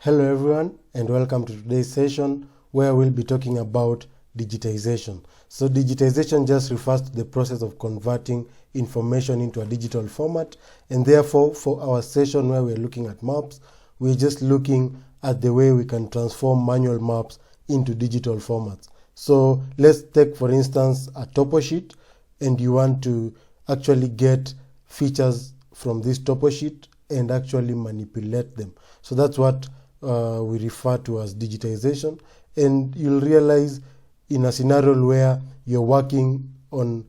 Hello everyone, and welcome to today's session where we'll be talking about digitization. So digitization just refers to the process of converting information into a digital format, and therefore for our session where we're looking at maps, we're just looking at the way we can transform manual maps into digital formats. So let's take, for instance, a topo sheet, and you want to actually get features from this topo sheet and actually manipulate them. So that's what we refer to as digitization. And you'll realize in a scenario where you're working on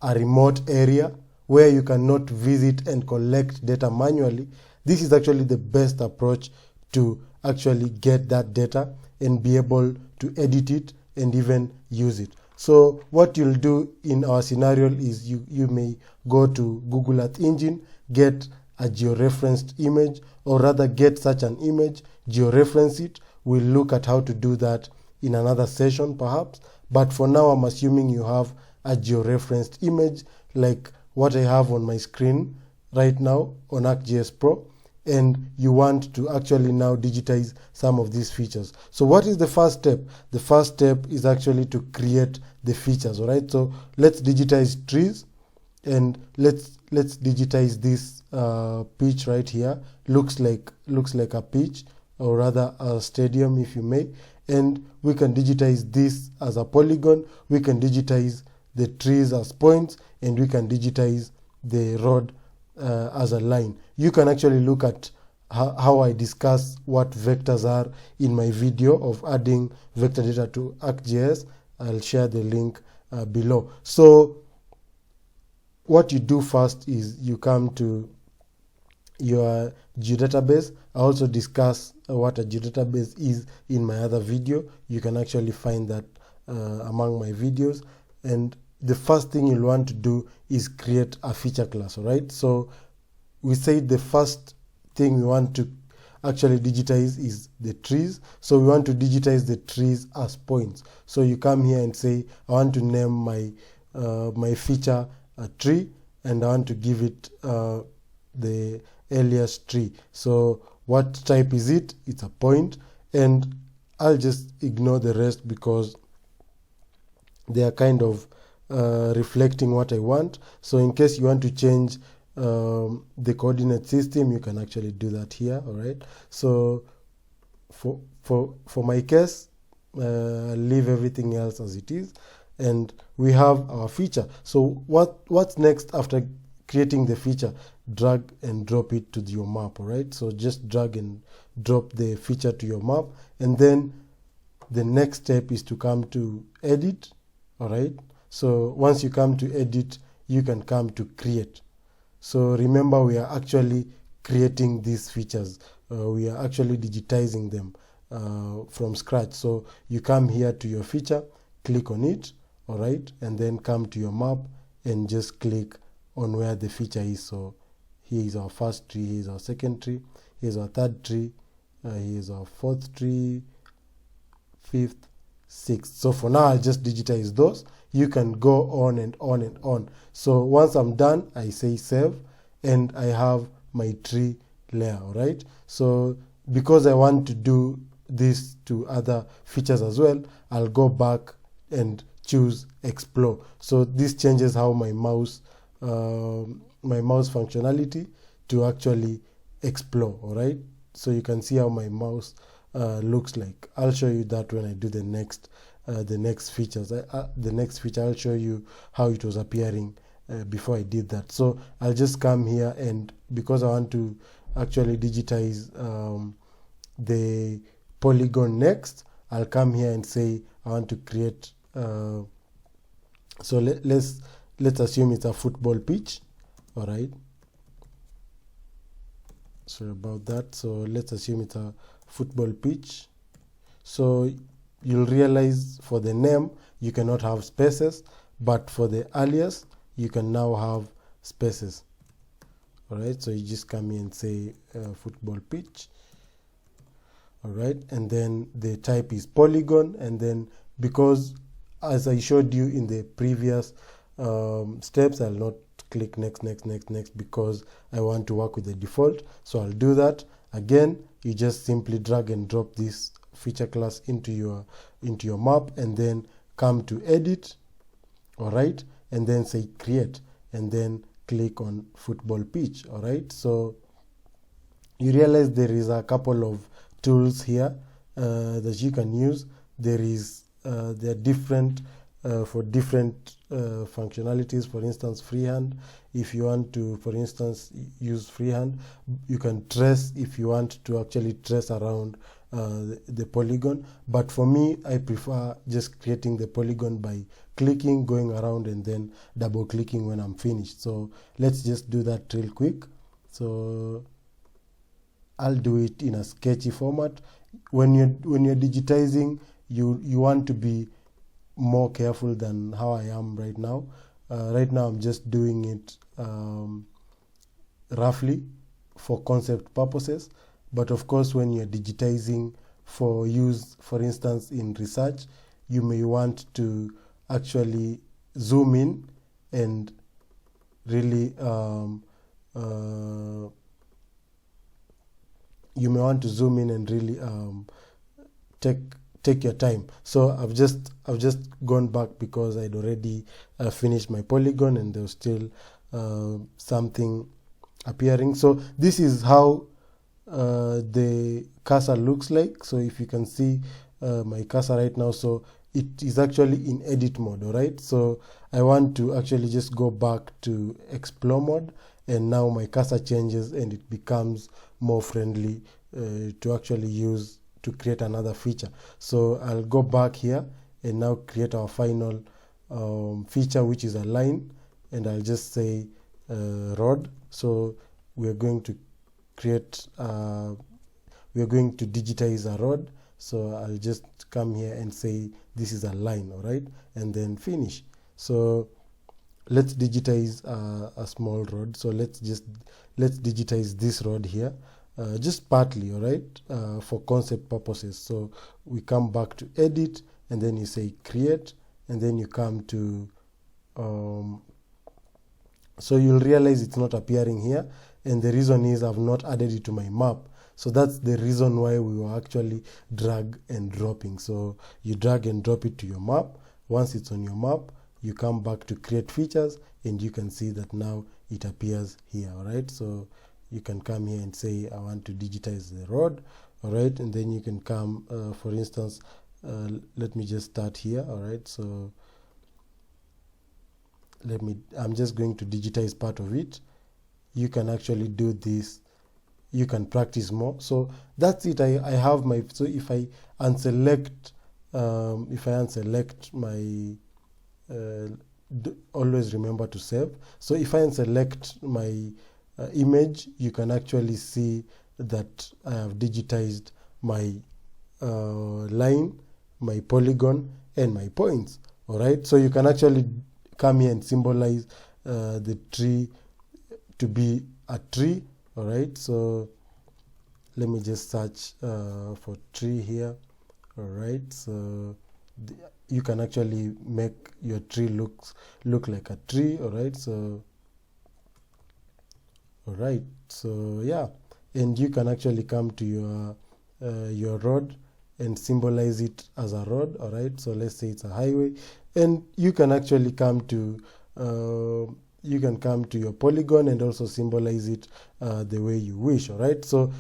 a remote area where you cannot visit and collect data manually, this is actually the best approach to actually get that data and be able to edit it and even use it. So what you'll do in our scenario is you may go to Google Earth Engine, get a georeferenced image, or rather get such an image, georeference it. We'll look at how to do that in another session perhaps, but for now I'm assuming you have a georeferenced image like what I have on my screen right now on ArcGIS Pro, and you want to actually now digitize some of these features. So what is the first step? The first step is actually to create the features, all right? So let's digitize trees, and let's digitize this pitch right here. Looks like a pitch, or rather a stadium if you may, and we can digitize this as a polygon, we can digitize the trees as points, and we can digitize the road as a line. You can actually look at how I discuss what vectors are in my video of adding vector data to ArcGIS. I'll share the link below. So what you do first is you come to your geodatabase. I also discuss what a geodatabase is in my other video. You can actually find that among my videos. And the first thing you'll want to do is create a feature class, all right? So we said the first thing we want to actually digitize is the trees. So we want to digitize the trees as points. So you come here and say, I want to name my feature a tree, and I want to give it the alias tree. So what type is it? It's a point, and I'll just ignore the rest because they are kind of reflecting what I want. So in case you want to change the coordinate system, you can actually do that here, all right? So for my case, I'll leave everything else as it is, and we have our feature. So what's next after creating the feature? Drag and drop it to your map, all right? So just drag and drop the feature to your map, and then the next step is to come to edit, all right? So once you come to edit, you can come to create. So remember, we are actually creating these features. We are actually digitizing them from scratch. So you come here to your feature, click on it, all right, and then come to your map and just click on where the feature is. So here is our first tree, here is our second tree, here is our third tree, here is our fourth tree, fifth, sixth. So for now, I'll just digitize those. You can go on and on and on. So once I'm done, I say save, and I have my tree layer, all right? So because I want to do this to other features as well, I'll go back and choose explore. So this changes how my mouse functionality to actually explore, all right? So you can see how my mouse looks like. I'll show you that when I do the next features. The next feature, I'll show you how it was appearing before I did that. So I'll just come here, and because I want to actually digitize the polygon next, I'll come here and say I want to create so let's assume it's a football pitch, all right? Sorry about that. So let's assume it's a football pitch. So you'll realize for the name you cannot have spaces, but for the alias you can now have spaces, all right? So you just come in and say football pitch, all right? And then the type is polygon, and then because as I showed you in the previous steps, I'll not click next because I want to work with the default. So I'll do that again, you just simply drag and drop this feature class into your map, and then come to edit, all right, and then say create, and then click on football pitch. All right, so you realize there is a couple of tools here that you can use. There are different for different functionalities. For instance, freehand, if you want to, for instance, use freehand, you can trace if you want to actually trace around the polygon. But for me, I prefer just creating the polygon by clicking, going around, and then double clicking when I'm finished. So let's just do that real quick. So I'll do it in a sketchy format. When you're digitizing, you want to be more careful than how I am right now. Right now I'm just doing it roughly for concept purposes, but of course when you're digitizing for use, for instance in research, you may want to actually zoom in and really take your time. So I've just gone back because I'd already finished my polygon, and there was still something appearing. So this is how the cursor looks like. So if you can see my cursor right now, so it is actually in edit mode. All right, so I want to actually just go back to explore mode, and now my cursor changes and it becomes more friendly to actually use to create another feature. So I'll go back here and now create our final feature, which is a line, and I'll just say rod. So we're going to create we're going to digitize a rod. So I'll just come here and say this is a line, all right, and then finish. So let's digitize a small rod. So let's digitize this rod here, just partly, all right, for concept purposes. So we come back to edit, and then you say create, and then you come to so you'll realize it's not appearing here, and the reason is I've not added it to my map. So that's the reason why we were actually drag and dropping. So you drag and drop it to your map. Once it's on your map, you come back to create features, and you can see that now it appears here. All right, so you can come here and say I want to digitize the rod, all right, and then you can come for instance, let me just start here. All right, so I'm just going to digitize part of it. You can actually do this, you can practice more. So that's it. I have my, so if I unselect my always remember to save. So if I unselect my image, you can actually see that I have digitized my line, my polygon, and my points. All right, so you can actually come here and symbolize the tree to be a tree. All right, so let me just search for tree here. All right, so you can actually make your tree look like a tree. All right, so yeah, and you can actually come to your road and symbolize it as a road. All right, so let's say it's a highway, and you can actually come to your polygon and also symbolize it the way you wish. All right, so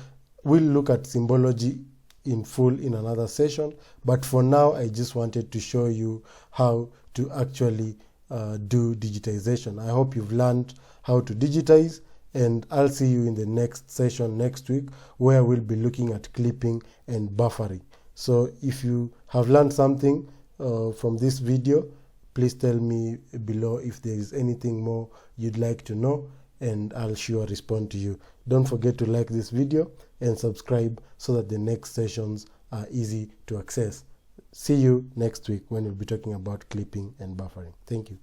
we'll look at symbology in full in another session, but for now I just wanted to show you how to actually do digitization. I hope you've learned how to digitize, and I'll see you in the next session next week, where we'll be looking at clipping and buffering. So if you have learned something from this video, please tell me below if there is anything more you'd like to know, and I'll sure respond to you. Don't forget to like this video and subscribe so that the next sessions are easy to access. See you next week when we'll be talking about clipping and buffering. Thank you.